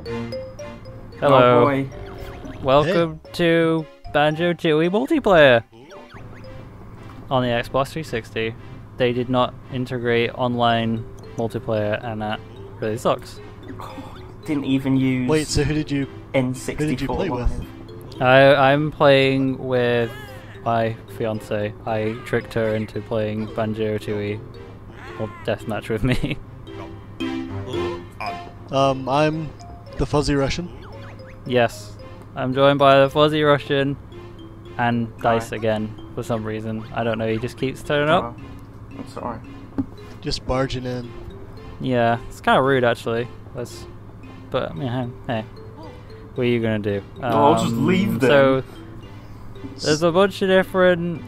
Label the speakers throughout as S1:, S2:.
S1: Hello.
S2: Oh boy.
S1: Welcome to Banjo-Tooie multiplayer on the Xbox 360. They did not integrate online multiplayer, and that really sucks.
S2: Didn't even use.
S3: Wait, so who did you
S2: N64
S3: play with?
S1: I'm playing with my fiance. I tricked her into playing Banjo-Tooie or deathmatch with me.
S3: I'm the Fuzzy Russian.
S1: Yes, I'm joined by the Fuzzy Russian and Dice again for some reason. I don't know. He just keeps turning up.
S2: I'm sorry.
S3: Just barging in.
S1: Yeah, it's kind of rude actually. But yeah, hey, what are you gonna do?
S2: I'll just leave them.
S1: So there's a bunch of different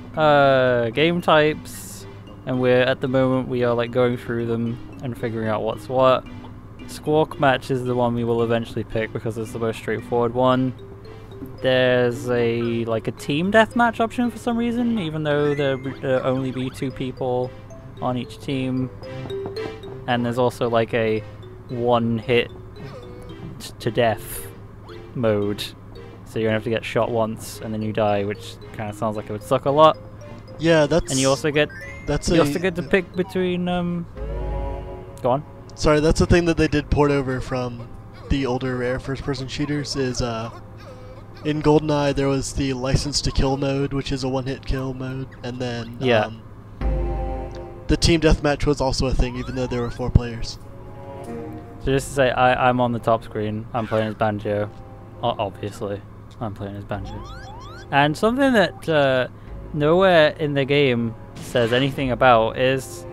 S1: game types, and at the moment we are like going through them and figuring out what's what. Squawk match is the one we will eventually pick because it's the most straightforward one. There's a team deathmatch option for some reason, even though there'll only be 2 people on each team. And there's also like a one hit to death mode, so you're gonna have to get shot once and then you die, which kind of sounds like it would suck a lot.
S3: Yeah, that's.
S1: And you also get to pick between Go on.
S3: Sorry, that's the thing that they did port over from the older rare first-person shooters. Is in GoldenEye there was the License to Kill mode, which is a one-hit kill mode, and then the team deathmatch was also a thing, even though there were 4 players.
S1: So just to say, I'm on the top screen. I'm playing as Banjo. Obviously, I'm playing as Banjo. And something that nowhere in the game says anything about is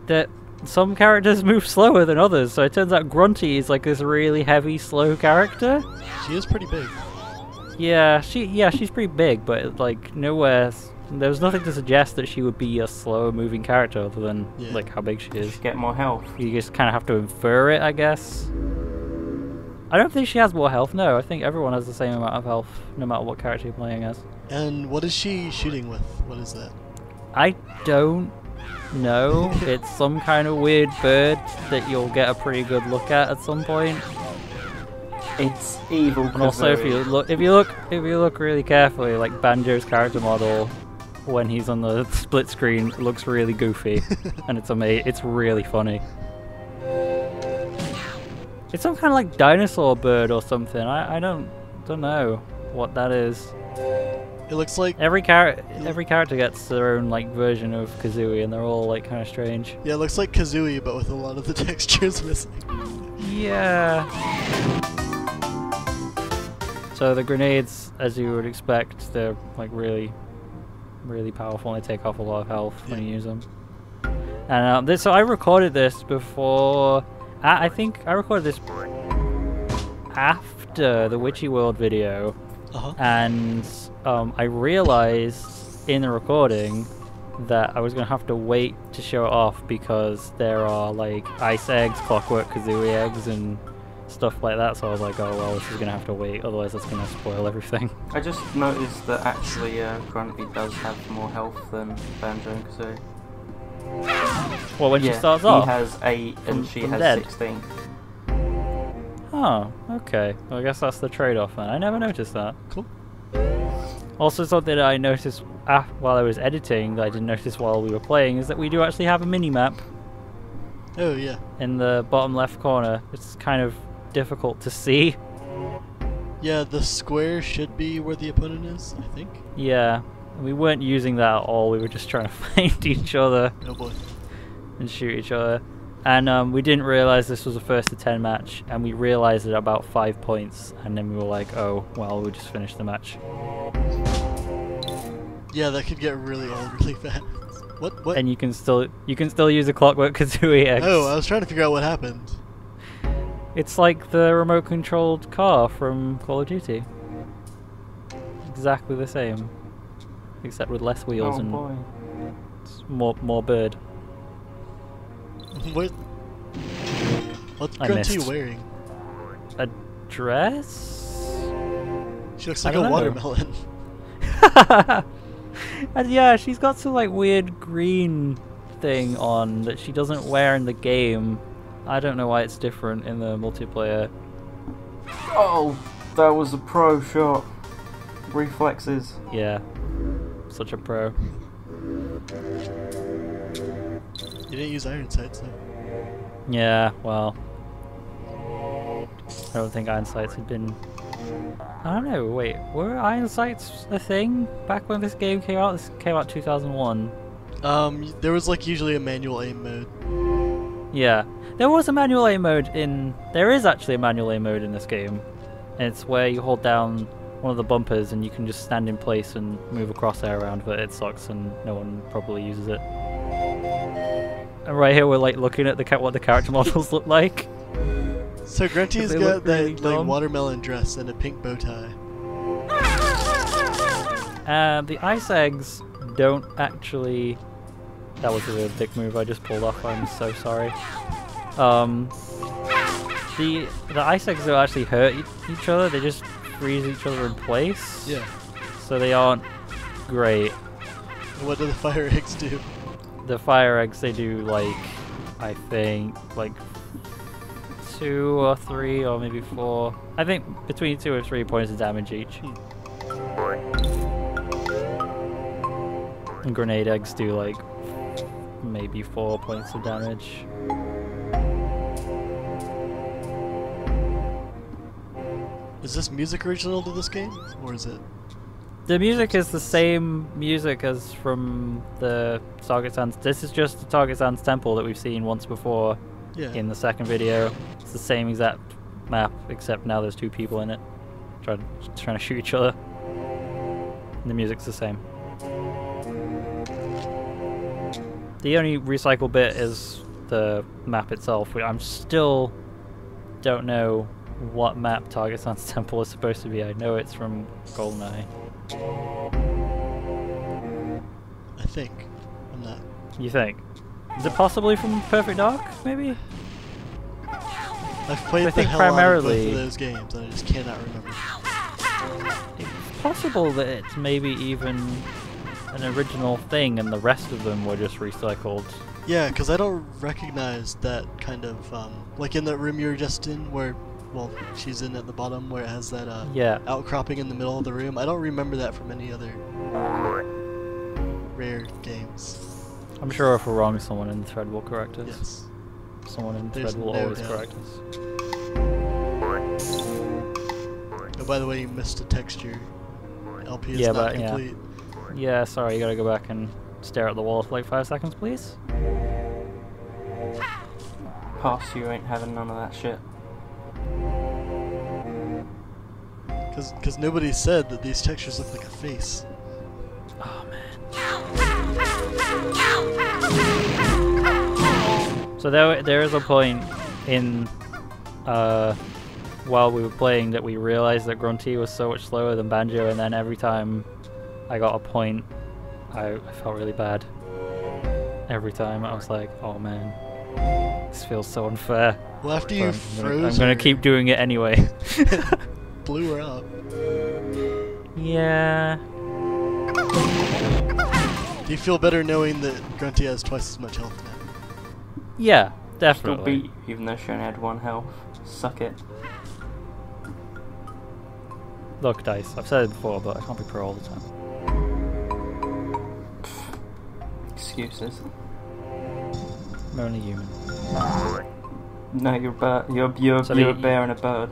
S1: that some characters move slower than others. So it turns out Grunty is like this really heavy, slow character.
S3: She is pretty big.
S1: Yeah, she's pretty big, but like nowhere. There was nothing to suggest that she would be a slower moving character other than like how big she is.
S2: Get more health.
S1: You just kind of have to infer it, I guess. I don't think she has more health. No, I think everyone has the same amount of health, no matter what character you're playing as.
S3: And what is she shooting with? What is that?
S1: I don't know. It's some kind of weird bird that you'll get a pretty good look at some point.
S2: It's evil.
S1: And also, if you look really carefully, like Banjo's character model, when he's on the split screen, it looks really goofy, and it's really funny. It's some kind of like dinosaur bird or something. I don't know what that is.
S3: It looks like
S1: every character gets their own like version of Kazooie, and they're all like kind of strange.
S3: Yeah, it looks like Kazooie, but with a lot of the textures missing.
S1: Yeah. So the grenades, as you would expect, they're like really powerful, and they take off a lot of health when you use them. And so I recorded this before. I think I recorded this after the Witchy World video, and I realized in the recording that I was gonna have to wait to show it off because there are like ice eggs, Clockwork Kazooie eggs, and stuff like that. So I was like, oh well, this is gonna have to wait, otherwise that's gonna spoil everything.
S2: I just noticed that actually Grunty does have more health than Banjo and Kazooie.
S1: Well, when she starts off?
S2: He has 8 and she has
S1: dead.
S2: 16.
S1: Oh, okay. Well, I guess that's the trade-off then. I never noticed that.
S3: Cool.
S1: Also, something that I noticed while I was editing that I didn't notice while we were playing is that we do actually have a mini-map.
S3: Oh, yeah.
S1: In the bottom left corner. It's kind of difficult to see.
S3: Yeah, the square should be where the opponent is, I think.
S1: Yeah. We weren't using that at all. We were just trying to find each other.
S3: Oh boy.
S1: And shoot each other. And we didn't realize this was a 1st to 10 match, and we realized it at about 5 points, and then we were like, oh, well, we'll just finish the match.
S3: Yeah, that could get really old really fast. What?
S1: And you can still use a Clockwork Kazooie X.
S3: Oh, I was trying to figure out what happened.
S1: It's like the remote controlled car from Call of Duty. Exactly the same. Except with less wheels and more bird.
S3: What's Grunty wearing?
S1: A dress?
S3: She looks like a watermelon.
S1: And yeah, she's got some like weird green thing on that she doesn't wear in the game. I don't know why it's different in the multiplayer.
S2: Oh, that was a pro shot. Reflexes.
S1: Yeah. Such a pro.
S3: You didn't use iron sights though.
S1: Yeah, well. I don't think iron sights had been... I don't know, wait, were iron sights a thing back when this game came out? This came out 2001.
S3: There was like usually a manual aim mode.
S1: Yeah. There was a manual aim mode in... There is actually a manual aim mode in this game. And it's where you hold down one of the bumpers and you can just stand in place and move a crosshair around, but it sucks and no one probably uses it. And right here we're like looking at what the character models look like.
S3: So Grunty's got that like watermelon dress and a pink bow tie.
S1: The ice eggs don't actually... That was a real dick move I just pulled off, I'm so sorry. The ice eggs don't actually hurt each other, they just freeze each other in place.
S3: Yeah.
S1: So they aren't great.
S3: What do the fire eggs do?
S1: The fire eggs, they do like, I think, like 2 or 3 or maybe 4. I think between 2 or 3 points of damage each. And grenade eggs do like maybe 4 points of damage.
S3: Is this music original to this game, or is it?
S1: The music is the same music as from the Targitzan's. This is just the Targitzan's temple that we've seen once before in the second video. It's the same exact map, except now there's 2 people in it trying to shoot each other. And the music's the same. The only recycle bit is the map itself. I'm still don't know what map Targitzan's temple is supposed to be. I know it's from GoldenEye.
S3: I think. I'm not.
S1: You think? Is it possibly from Perfect Dark, maybe?
S3: I've played the hell out of both of those games and I just cannot remember.
S1: It's possible that it's maybe even an original thing and the rest of them were just recycled.
S3: Yeah, because I don't recognize that kind of, like in that room you were just in where, well, she's in at the bottom where it has that outcropping in the middle of the room. I don't remember that from any other Rare games.
S1: I'm sure if we're wrong, someone in the thread will correct us.
S3: Yes.
S1: Someone in the
S3: There's
S1: thread will
S3: no
S1: always
S3: doubt.
S1: correct us.
S3: Oh, by the way, you missed a texture. LP is not complete.
S1: Yeah, sorry, you gotta go back and stare at the wall for like 5 seconds, please.
S2: Pass, you ain't having none of that shit.
S3: Because nobody said that these textures look like a face.
S1: Oh man. So there is a point in while we were playing that we realized that Grunty was so much slower than Banjo, and then every time I got a point, I felt really bad. Every time I was like, oh man, this feels so unfair.
S3: Well, after you froze
S1: I'm gonna keep doing it anyway.
S3: Blew her up.
S1: Yeah.
S3: Do you feel better knowing that Grunty has twice as much health now?
S1: Yeah,
S2: Still
S1: definitely.
S2: beat you, even though she only had 1 health. Suck it.
S1: Look, Dice, I've said it before, but I can't be pro all the time.
S2: Excuses.
S1: I'm only human.
S2: No, you're a bird. You're a bear and a bird.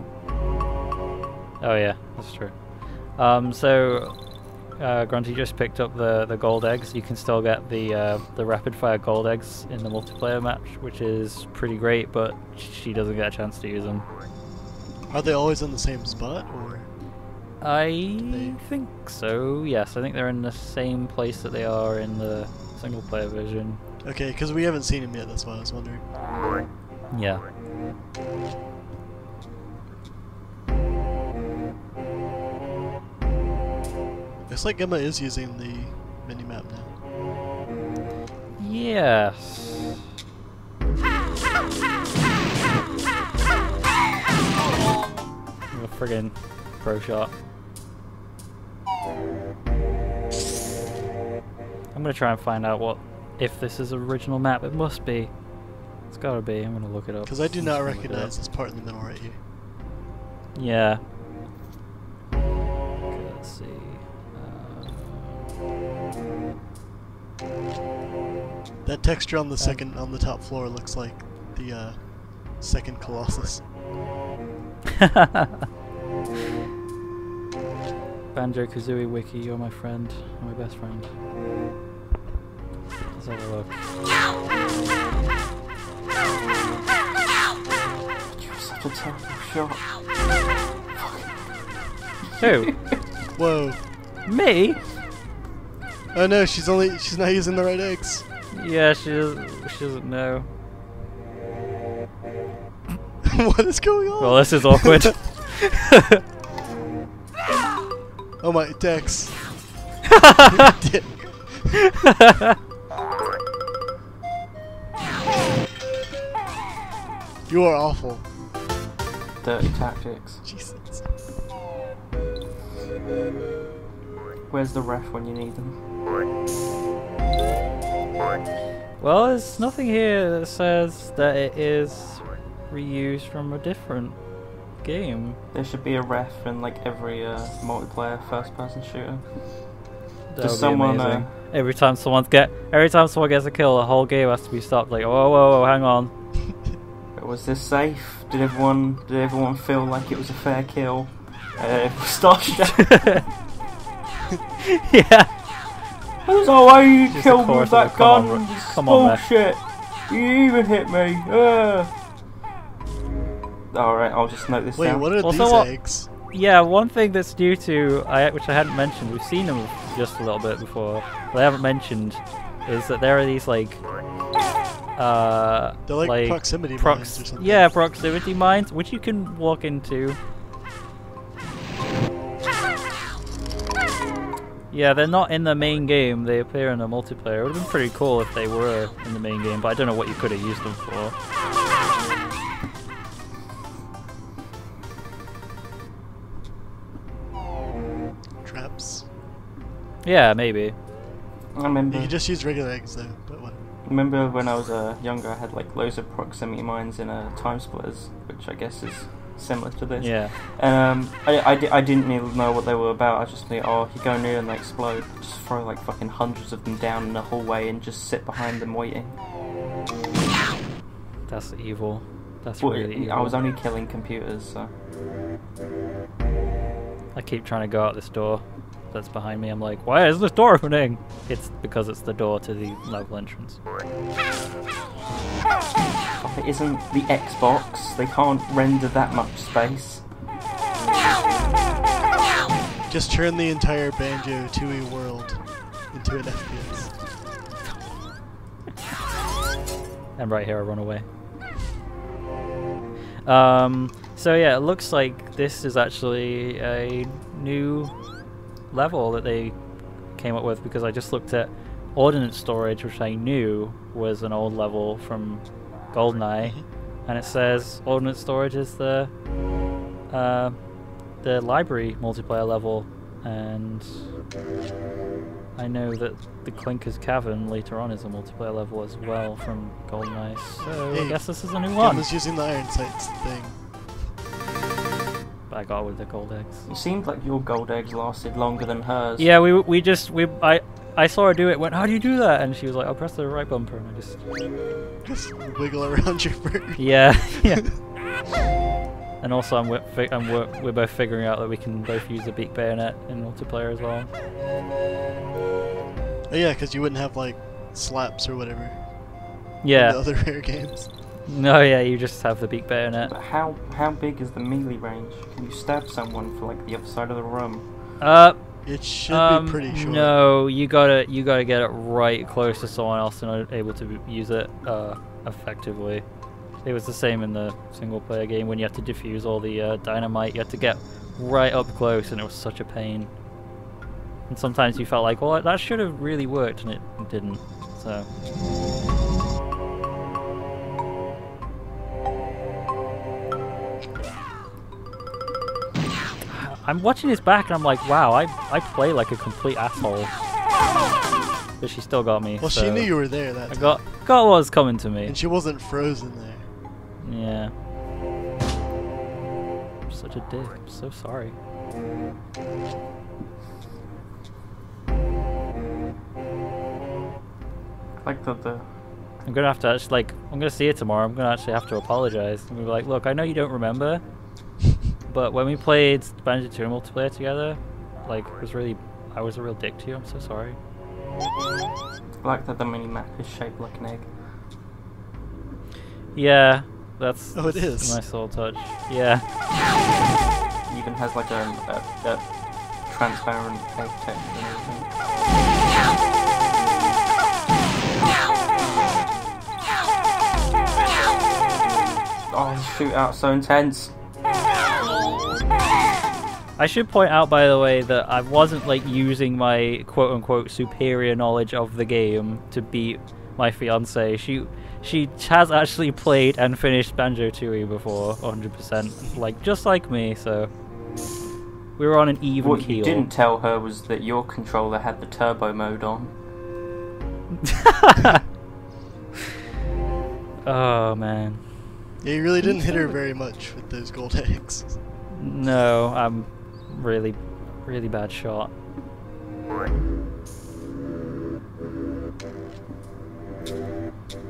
S1: Oh yeah, that's true. Grunty just picked up the gold eggs. You can still get the rapid fire gold eggs in the multiplayer match, which is pretty great, but she doesn't get a chance to use them.
S3: Are they always in the same spot, or?
S1: I think so, yes. I think they're in the same place that they are in the single player version.
S3: Okay, because we haven't seen him yet, that's why I was wondering.
S1: Yeah.
S3: Looks like Gemma is using the minimap now.
S1: Yes. A friggin' pro shot. I'm gonna try and find out if this is an original map. It must be. It's gotta be. I'm gonna look it up.
S3: Because I do not recognize this part in the middle right here.
S1: Yeah. Okay, let's see.
S3: That texture on the on the top floor looks like the second Colossus.
S1: Banjo-Kazooie Wiki, you're my friend, my best friend. Let's have a look.
S2: You're such a terrible shot.
S1: Who?
S3: Whoa.
S1: Me?
S3: Oh no, she's not using the right eggs.
S1: Yeah, she doesn't know.
S3: What is going on?
S1: Well, this is awkward.
S3: Oh my, Dex. Dick. You are awful.
S2: Dirty tactics.
S3: Jesus.
S2: Where's the ref when you need them?
S1: Well, there's nothing here that says that it is reused from a different game.
S2: There should be a ref in like every multiplayer first-person shooter.
S1: That
S2: Does
S1: would be
S2: someone
S1: amazing. Every time someone gets a kill, the whole game has to be stopped. Like, whoa, whoa, whoa, hang on.
S2: was this safe? Did everyone feel like it was a fair kill? Start
S1: Yeah.
S2: There's no way you
S1: Just
S2: killed me with that gun.
S1: Come on,
S2: bullshit. You even hit me. Alright, I'll just note this
S3: Wait,
S2: down.
S3: what are
S1: Also,
S3: these
S1: what-
S3: eggs?
S1: Yeah, one thing that's new to which I hadn't mentioned, we've seen them just a little bit before, but I haven't mentioned, is that there are these like
S3: They're like proximity mines or something.
S1: Yeah, proximity mines, which you can walk into. Yeah, they're not in the main game, they appear in the multiplayer. It would have been pretty cool if they were in the main game, but I don't know what you could have used them for.
S3: Traps.
S1: Yeah, maybe.
S2: I remember.
S3: You could just use regular eggs though, but what?
S2: Remember when I was younger, I had like loads of proximity mines in Time Splitters, which I guess is similar to this.
S1: Yeah.
S2: I didn't really know what they were about. I just think, oh, you go near and they explode. Just throw like fucking hundreds of them down in the hallway and just sit behind them waiting.
S1: That's evil. That's
S2: Well,
S1: really evil.
S2: I was only killing computers, so.
S1: I keep trying to go out this door that's behind me. I'm like, why is this door opening? It's because it's the door to the level entrance.
S2: If it isn't the Xbox, they can't render that much space.
S3: Just turn the entire Banjo-Tooie world into an FPS.
S1: And right here I run away. So yeah, it looks like this is actually a new level that they came up with, because I just looked at ordnance storage, which I knew was an old level from GoldenEye, and it says ordnance storage is the library multiplayer level, and I know that the Clinker's Cavern later on is a multiplayer level as well from GoldenEye, so
S3: Hey,
S1: I guess this is a new
S3: Jim
S1: one.
S3: was using the iron sights thing.
S1: But I got with the gold eggs.
S2: It seemed like your gold eggs lasted longer than hers.
S1: Yeah, I saw her do it, went, how do you do that? And she was like, I'll press the right bumper, and I just...
S3: Just wiggle around your bird.
S1: Yeah, yeah. And also we're both figuring out that we can both use the beak bayonet in multiplayer as well.
S3: Oh yeah, because you wouldn't have like slaps or whatever.
S1: Yeah.
S3: In the other rare games.
S1: No, yeah, you just have the beak bayonet.
S2: But how big is the melee range? Can you stab someone for like the other side of the room?
S3: It should be pretty short.
S1: No, you gotta get it right close to someone else in order able to use it effectively. It was the same in the single player game when you had to defuse all the dynamite. You had to get right up close, and it was such a pain. And sometimes you felt like, well, that should have really worked, and it didn't. So. I'm watching his back and I'm like, wow, I play like a complete asshole. But she still got me.
S3: Well,
S1: so
S3: she knew you were there that
S1: I
S3: time.
S1: got what was coming to me.
S3: And she wasn't frozen there.
S1: Yeah. such a dick. I'm so sorry.
S2: Like the.
S1: I'm gonna have to actually, like, I'm gonna see it tomorrow. I'm gonna actually have to apologize. I'm gonna be like, look, I know you don't remember, but when we played Banjo-Tooie multiplayer together, like, I was a real dick to you. I'm so sorry.
S2: I like that the mini map is shaped like an egg.
S1: Yeah, that's
S3: Oh, it is.
S1: a nice little touch. Yeah.
S2: It even has like a transparent egg texture and everything. Oh, this shootout's so intense.
S1: I should point out, by the way, that I wasn't like using my quote-unquote superior knowledge of the game to beat my fiance. She has actually played and finished Banjo-Tooie before, 100%, like just like me. So we were on an even
S2: What
S1: keel.
S2: you didn't tell her was that your controller had the turbo mode on.
S1: Oh man.
S3: Yeah, you really didn't hit her very much with those gold eggs.
S1: No, I'm really bad shot.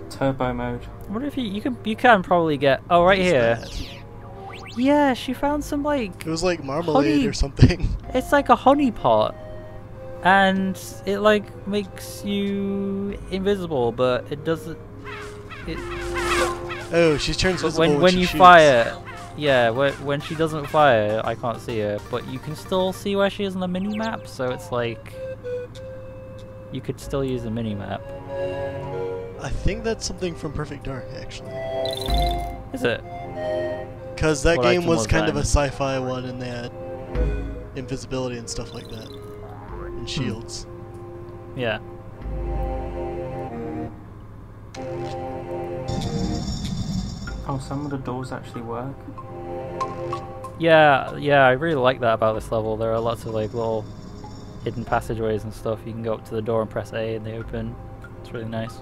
S2: Turbo mode.
S1: I wonder if you can probably get. Oh, right here.
S3: Bad.
S1: Yeah, she found some like.
S3: It was like marmalade
S1: honey.
S3: or something.
S1: It's like a honey pot, and it like makes you invisible, but it doesn't. It
S3: Oh, she turns visible
S1: when
S3: she
S1: you
S3: shoots.
S1: fire. Yeah, when she doesn't fire, I can't see her, but you can still see where she is on the mini map. So it's like you could still use the mini map.
S3: I think that's something from Perfect Dark, actually.
S1: Is it?
S3: Because that
S1: What
S3: game
S1: item
S3: was
S1: was
S3: kind
S1: that
S3: of a
S1: in?
S3: sci-fi one, and they had invisibility and stuff like that, and shields.
S1: Yeah.
S2: Oh, some of the doors actually work.
S1: Yeah, I really like that about this level. There are lots of like little hidden passageways and stuff. You can go up to the door and press A and they open. It's really nice.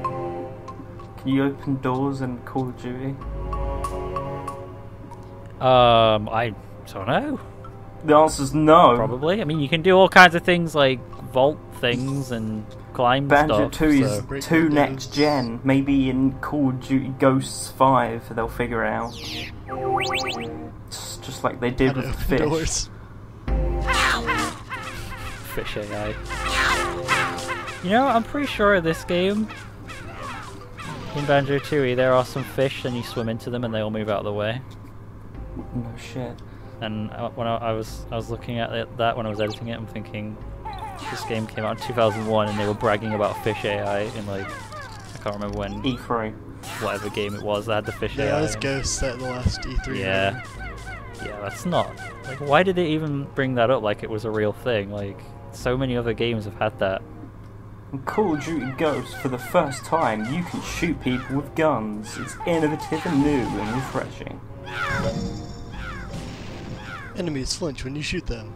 S2: Can you open doors in Call of Duty?
S1: I don't know.
S2: The answer's no.
S1: Probably. I mean, you can do all kinds of things like vault things and climb stuff.
S2: Banjo-Tooie
S1: So.
S2: is
S3: Break
S2: too
S3: windows.
S2: next gen. Maybe in Call of Duty Ghosts 5 they'll figure it out. Just like they did
S3: How to
S2: with
S3: open
S2: Fish.
S3: doors.
S1: Fish AI. You know, I'm pretty sure in this game, in Banjo-Tooie, there are some fish and you swim into them and they all move out of the way.
S2: No shit.
S1: And when I was looking at that when I was editing it, I'm thinking this game came out in 2001 and they were bragging about fish AI in like I can't remember when
S2: E3.
S1: whatever game it was that had the fish
S3: Yeah,
S1: AI.
S3: that was
S1: in.
S3: Ghosts at the last E3.
S1: Yeah, yeah, that's not like why did they even bring that up like it was a real thing? Like so many other games have had that.
S2: In Call of Duty Ghosts, for the first time, you can shoot people with guns. It's innovative and new and refreshing.
S3: Enemies flinch when you shoot them.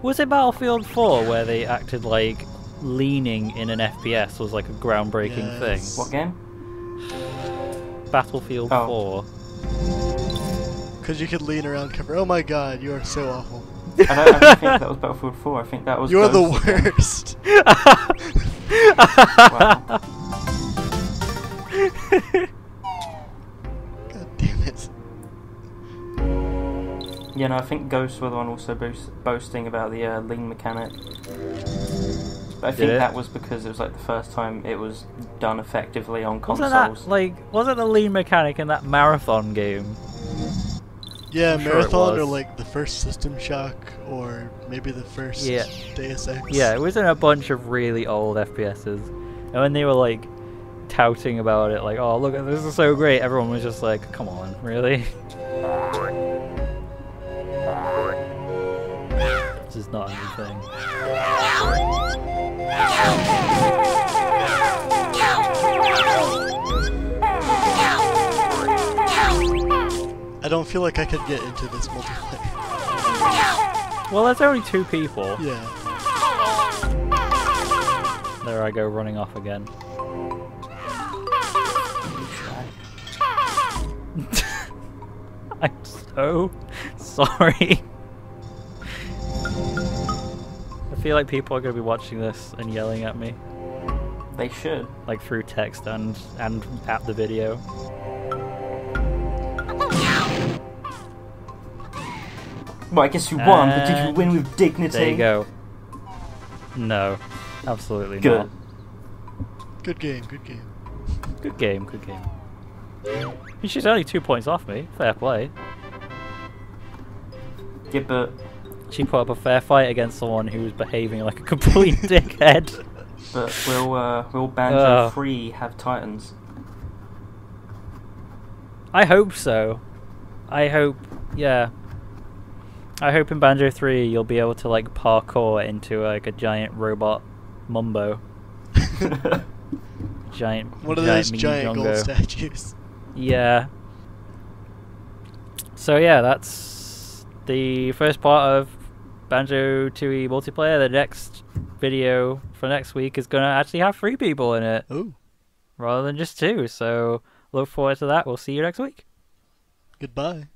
S1: Was it Battlefield 4 where they acted like leaning in an FPS was like a groundbreaking
S3: Yes.
S2: What game?
S1: thing? Battlefield
S2: Oh.
S1: 4.
S3: Because you could lean around cover. Oh my god, you are so awful.
S2: I don't think that was Battlefield 4. I think that was
S3: You're the
S2: Ghosts again.
S3: worst.
S2: Wow.
S3: God damn it.
S2: Yeah, no, I think Ghosts were the one also boasting about the lean mechanic. But I think
S1: it?
S2: that was because it was like the first time it was done effectively on
S1: Wasn't
S2: consoles.
S1: that like wasn't the lean mechanic in that marathon game?
S3: Yeah,
S1: I'm sure it
S3: Marathon or
S1: was.
S3: like the first System Shock or maybe the first
S1: Yeah.
S3: Deus Ex.
S1: Yeah, it was in a bunch of really old FPSs. And when they were like touting about it, like, oh look, this is so great, everyone was just like, come on, really? This is not a new thing.
S3: I don't feel like I could get into this multiplayer.
S1: Well, there's only 2 people.
S3: Yeah.
S1: There I go running off again. I'm so sorry. I feel like people are going to be watching this and yelling at me.
S2: They should.
S1: Like through text and at the video.
S2: Well, I guess you won, but did you win with dignity?
S1: There you go. No, absolutely
S2: Good.
S1: not.
S3: Good game, good game.
S1: Good game, good game. She's only 2 points off me. Fair play.
S2: Yeah, but
S1: She put up a fair fight against someone who was behaving like a complete dickhead.
S2: But will Banjo-Tooie have Titans?
S1: I hope so. I hope, yeah. I hope in Banjo-Tooie you'll be able to like parkour into like a giant robot Mumbo.
S3: One of those giant
S1: Jongo.
S3: gold statues.
S1: Yeah. So yeah, that's the first part of Banjo-Tooie multiplayer. The next video for next week is going to actually have 3 people in it.
S3: Ooh.
S1: Rather than just 2. So look forward to that. We'll see you next week.
S3: Goodbye.